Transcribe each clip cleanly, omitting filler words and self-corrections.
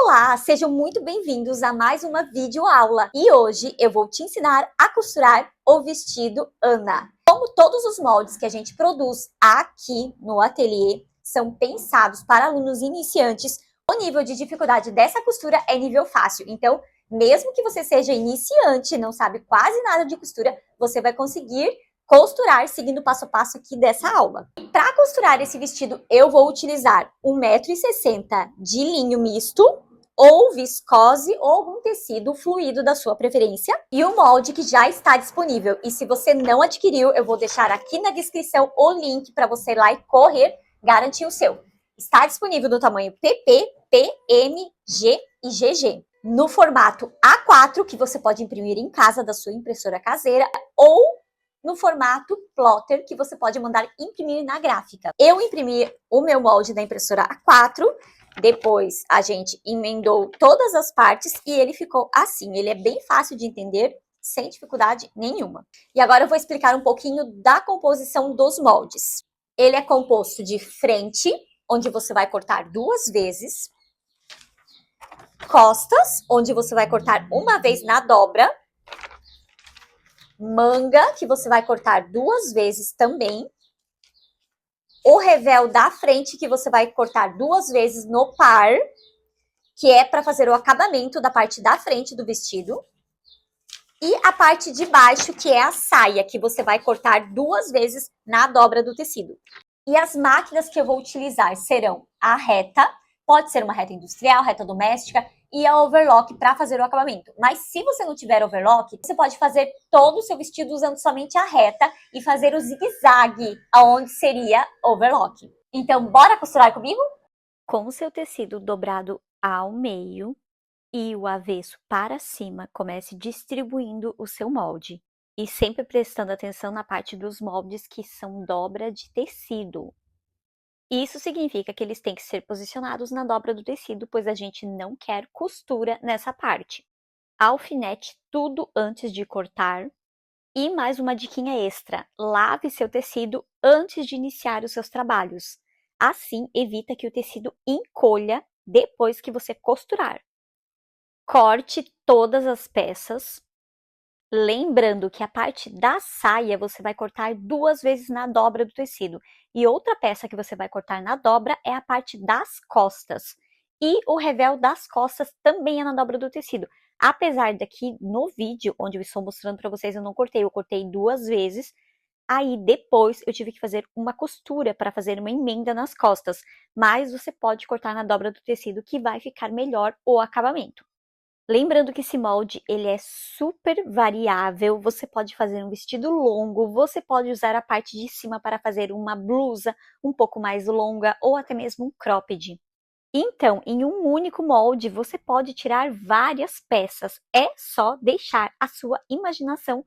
Olá, sejam muito bem-vindos a mais uma videoaula e hoje eu vou te ensinar a costurar o vestido Ana. Como todos os moldes que a gente produz aqui no ateliê são pensados para alunos iniciantes, o nível de dificuldade dessa costura é nível fácil. Então, mesmo que você seja iniciante e não sabe quase nada de costura, você vai conseguir costurar seguindo o passo a passo aqui dessa aula. Para costurar esse vestido, eu vou utilizar 1,60 m de linho misto, ou viscose, ou algum tecido fluido da sua preferência, e o molde que já está disponível. E se você não adquiriu, eu vou deixar aqui na descrição o link para você ir lá e correr, garantir o seu. Está disponível no tamanho PP, PM, G e GG. No formato A4, que você pode imprimir em casa da sua impressora caseira, ou no formato plotter, que você pode mandar imprimir na gráfica. Eu imprimi o meu molde da impressora A4, depois a gente emendou todas as partes e ele ficou assim. Ele é bem fácil de entender, sem dificuldade nenhuma. E agora eu vou explicar um pouquinho da composição dos moldes. Ele é composto de frente, onde você vai cortar 2 vezes, costas, onde você vai cortar uma vez na dobra, manga, que você vai cortar 2 vezes também, o revel da frente, que você vai cortar 2 vezes no par, que é para fazer o acabamento da parte da frente do vestido, e a parte de baixo, que é a saia, que você vai cortar 2 vezes na dobra do tecido. E as máquinas que eu vou utilizar serão a reta, pode ser uma reta industrial, reta doméstica, e a overlock para fazer o acabamento. Mas se você não tiver overlock, você pode fazer todo o seu vestido usando somente a reta e fazer o zigue-zague, aonde seria overlock. Então, bora costurar comigo? Com o seu tecido dobrado ao meio e o avesso para cima, comece distribuindo o seu molde. E sempre prestando atenção na parte dos moldes que são dobra de tecido. Isso significa que eles têm que ser posicionados na dobra do tecido, pois a gente não quer costura nessa parte. Alfinete tudo antes de cortar. E mais uma diquinha extra, lave seu tecido antes de iniciar os seus trabalhos. Assim, evita que o tecido encolha depois que você costurar. Corte todas as peças. Lembrando que a parte da saia você vai cortar 2 vezes na dobra do tecido. E outra peça que você vai cortar na dobra é a parte das costas. E o revel das costas também é na dobra do tecido. Apesar daqui no vídeo, onde eu estou mostrando para vocês, eu não cortei. Eu cortei 2 vezes. Aí depois eu tive que fazer uma costura para fazer uma emenda nas costas. Mas você pode cortar na dobra do tecido que vai ficar melhor o acabamento. Lembrando que esse molde, ele é super variável, você pode fazer um vestido longo, você pode usar a parte de cima para fazer uma blusa um pouco mais longa ou até mesmo um cropped. Então, em um único molde, você pode tirar várias peças, é só deixar a sua imaginação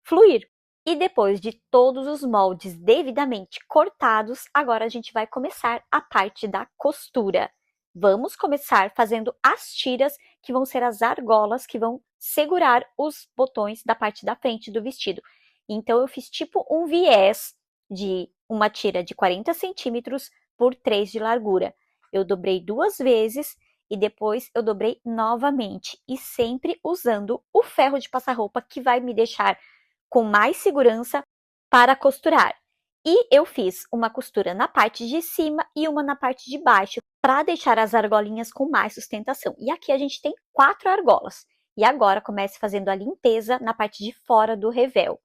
fluir. E depois de todos os moldes devidamente cortados, agora a gente vai começar a parte da costura. Vamos começar fazendo as tiras, que vão ser as argolas que vão segurar os botões da parte da frente do vestido. Então, eu fiz tipo um viés de uma tira de 40 centímetros por 3 de largura. Eu dobrei 2 vezes e depois eu dobrei novamente. E sempre usando o ferro de passar roupa, que vai me deixar com mais segurança para costurar. E eu fiz uma costura na parte de cima e uma na parte de baixo, para deixar as argolinhas com mais sustentação. E aqui a gente tem 4 argolas. E agora comece fazendo a limpeza na parte de fora do revel.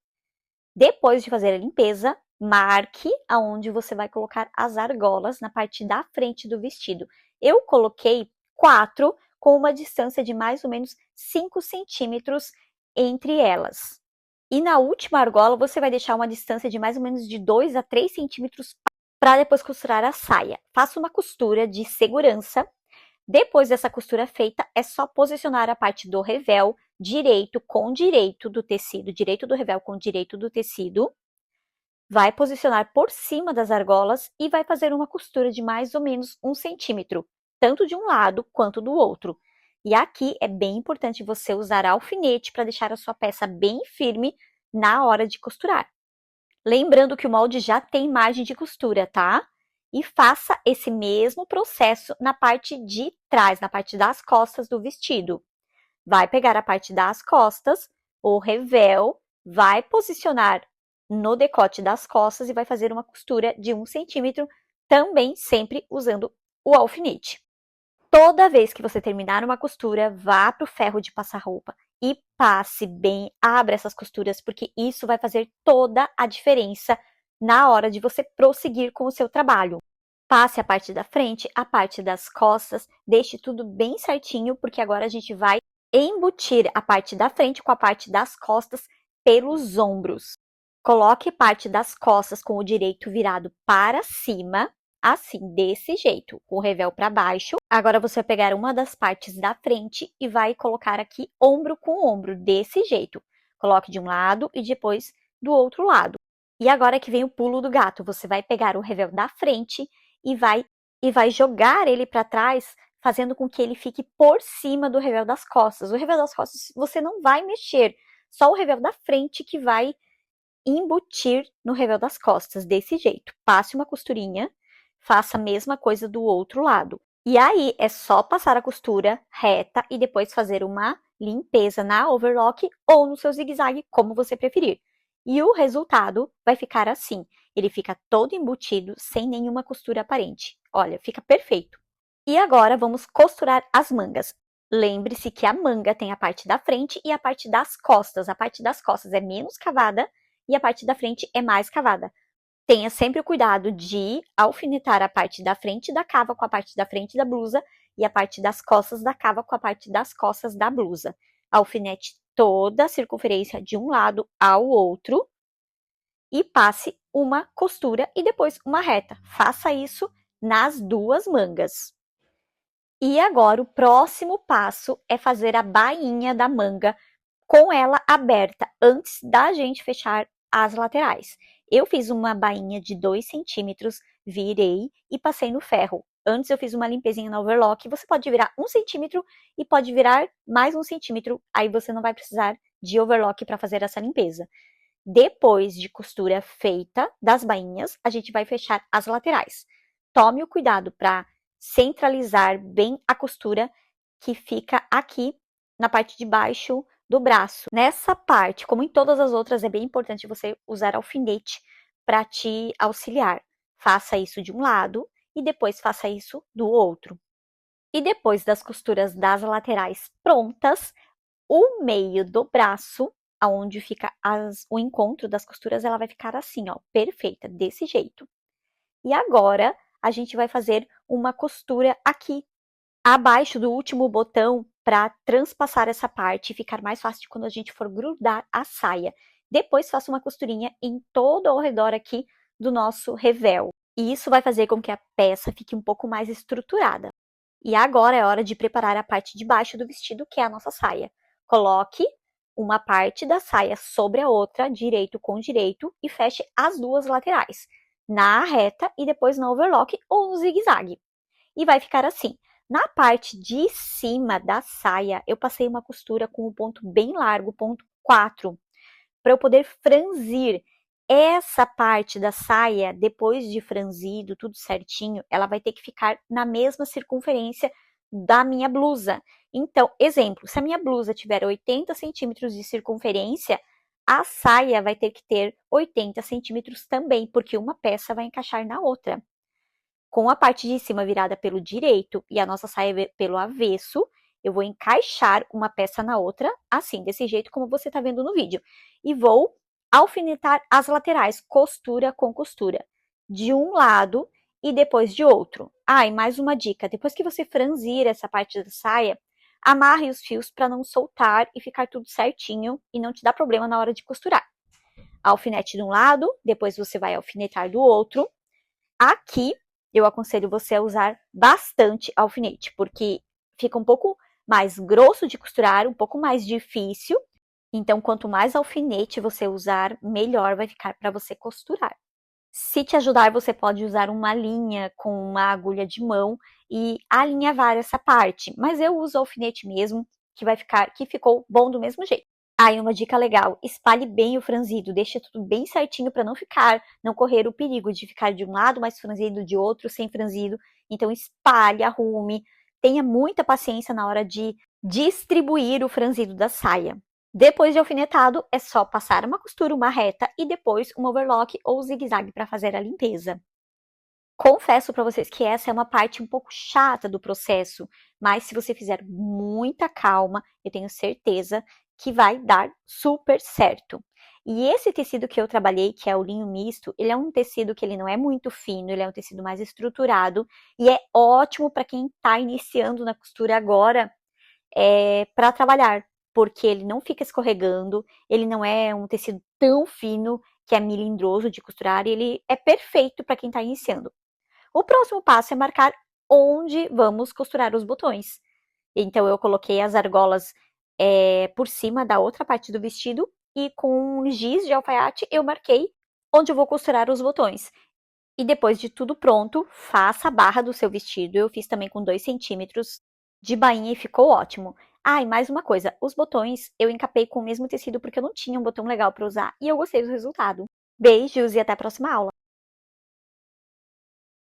Depois de fazer a limpeza, marque aonde você vai colocar as argolas na parte da frente do vestido. Eu coloquei 4 com uma distância de mais ou menos 5 centímetros entre elas. E na última argola, você vai deixar uma distância de mais ou menos de 2 a 3 centímetros para depois costurar a saia. Faça uma costura de segurança. Depois dessa costura feita, é só posicionar a parte do revel direito com direito do tecido, direito do revel com direito do tecido. Vai posicionar por cima das argolas e vai fazer uma costura de mais ou menos 1 centímetro, tanto de um lado quanto do outro. E aqui é bem importante você usar alfinete para deixar a sua peça bem firme na hora de costurar. Lembrando que o molde já tem margem de costura, tá? E faça esse mesmo processo na parte de trás, na parte das costas do vestido. Vai pegar a parte das costas, o revel, vai posicionar no decote das costas e vai fazer uma costura de 1 centímetro, também sempre usando o alfinete. Toda vez que você terminar uma costura, vá para o ferro de passar roupa e passe bem, abra essas costuras, porque isso vai fazer toda a diferença na hora de você prosseguir com o seu trabalho. Passe a parte da frente, a parte das costas, deixe tudo bem certinho, porque agora a gente vai embutir a parte da frente com a parte das costas pelos ombros. Coloque parte das costas com o direito virado para cima, assim, desse jeito, com o revel para baixo. Agora você vai pegar uma das partes da frente e vai colocar aqui ombro com ombro, desse jeito. Coloque de um lado e depois do outro lado. E agora que vem o pulo do gato, você vai pegar o revel da frente e vai jogar ele para trás, fazendo com que ele fique por cima do revel das costas. O revel das costas você não vai mexer, só o revel da frente que vai embutir no revel das costas, desse jeito. Passe uma costurinha, faça a mesma coisa do outro lado. E aí, é só passar a costura reta e depois fazer uma limpeza na overlock ou no seu zigue-zague, como você preferir. E o resultado vai ficar assim. Ele fica todo embutido, sem nenhuma costura aparente. Olha, fica perfeito. E agora, vamos costurar as mangas. Lembre-se que a manga tem a parte da frente e a parte das costas. A parte das costas é menos cavada e a parte da frente é mais cavada. Tenha sempre o cuidado de alfinetar a parte da frente da cava com a parte da frente da blusa e a parte das costas da cava com a parte das costas da blusa. Alfinete toda a circunferência de um lado ao outro e passe uma costura e depois uma reta. Faça isso nas duas mangas. E agora o próximo passo é fazer a bainha da manga com ela aberta antes da gente fechar as laterais. Eu fiz uma bainha de 2 centímetros, virei e passei no ferro. Antes eu fiz uma limpezinha na overlock, você pode virar 1 centímetro e pode virar mais 1 centímetro, aí você não vai precisar de overlock para fazer essa limpeza. Depois de costura feita das bainhas, a gente vai fechar as laterais. Tome o cuidado para centralizar bem a costura que fica aqui na parte de baixo do braço. Nessa parte, como em todas as outras, é bem importante você usar alfinete para te auxiliar. Faça isso de um lado e depois faça isso do outro. E depois das costuras das laterais prontas, o meio do braço, aonde fica o encontro das costuras, ela vai ficar assim, ó, perfeita, desse jeito. E agora, a gente vai fazer uma costura aqui, abaixo do último botão, para transpassar essa parte e ficar mais fácil quando a gente for grudar a saia. Depois faça uma costurinha em todo ao redor aqui do nosso revel. E isso vai fazer com que a peça fique um pouco mais estruturada. E agora é hora de preparar a parte de baixo do vestido, que é a nossa saia. Coloque uma parte da saia sobre a outra, direito com direito, e feche as duas laterais, na reta e depois na overlock ou no zigue-zague. E vai ficar assim. Na parte de cima da saia, eu passei uma costura com o ponto bem largo, ponto 4, para eu poder franzir essa parte da saia. Depois de franzido, tudo certinho, ela vai ter que ficar na mesma circunferência da minha blusa. Então, exemplo, se a minha blusa tiver 80 centímetros de circunferência, a saia vai ter que ter 80 centímetros também, porque uma peça vai encaixar na outra. Com a parte de cima virada pelo direito e a nossa saia pelo avesso, eu vou encaixar uma peça na outra, assim, desse jeito como você está vendo no vídeo. E vou alfinetar as laterais, costura com costura, de um lado e depois de outro. Ah, e mais uma dica, depois que você franzir essa parte da saia, amarre os fios para não soltar e ficar tudo certinho e não te dar problema na hora de costurar. Alfinete de um lado, depois você vai alfinetar do outro. Aqui, eu aconselho você a usar bastante alfinete, porque fica um pouco mais grosso de costurar, um pouco mais difícil. Então, quanto mais alfinete você usar, melhor vai ficar para você costurar. Se te ajudar, você pode usar uma linha com uma agulha de mão e alinhavar essa parte. Mas eu uso alfinete mesmo, que ficou bom do mesmo jeito. Aí uma dica legal, espalhe bem o franzido, deixa tudo bem certinho para não correr o perigo de ficar de um lado mais franzido, de outro sem franzido. Então espalhe, arrume, tenha muita paciência na hora de distribuir o franzido da saia. Depois de alfinetado, é só passar uma costura, uma reta e depois um overlock ou zigue-zague para fazer a limpeza. Confesso para vocês que essa é uma parte um pouco chata do processo, mas se você fizer muita calma, eu tenho certeza que vai dar super certo. E esse tecido que eu trabalhei, que é o linho misto, ele é um tecido que ele não é muito fino, ele é um tecido mais estruturado e é ótimo para quem está iniciando na costura agora para trabalhar, porque ele não fica escorregando, ele não é um tecido tão fino que é melindroso de costurar, e ele é perfeito para quem está iniciando. O próximo passo é marcar onde vamos costurar os botões. Então, eu coloquei as argolas por cima da outra parte do vestido e com um giz de alfaiate eu marquei onde eu vou costurar os botões. E depois de tudo pronto, faça a barra do seu vestido. Eu fiz também com 2 centímetros de bainha e ficou ótimo. Ah, e mais uma coisa, os botões eu encapei com o mesmo tecido porque eu não tinha um botão legal para usar e eu gostei do resultado. Beijos e até a próxima aula!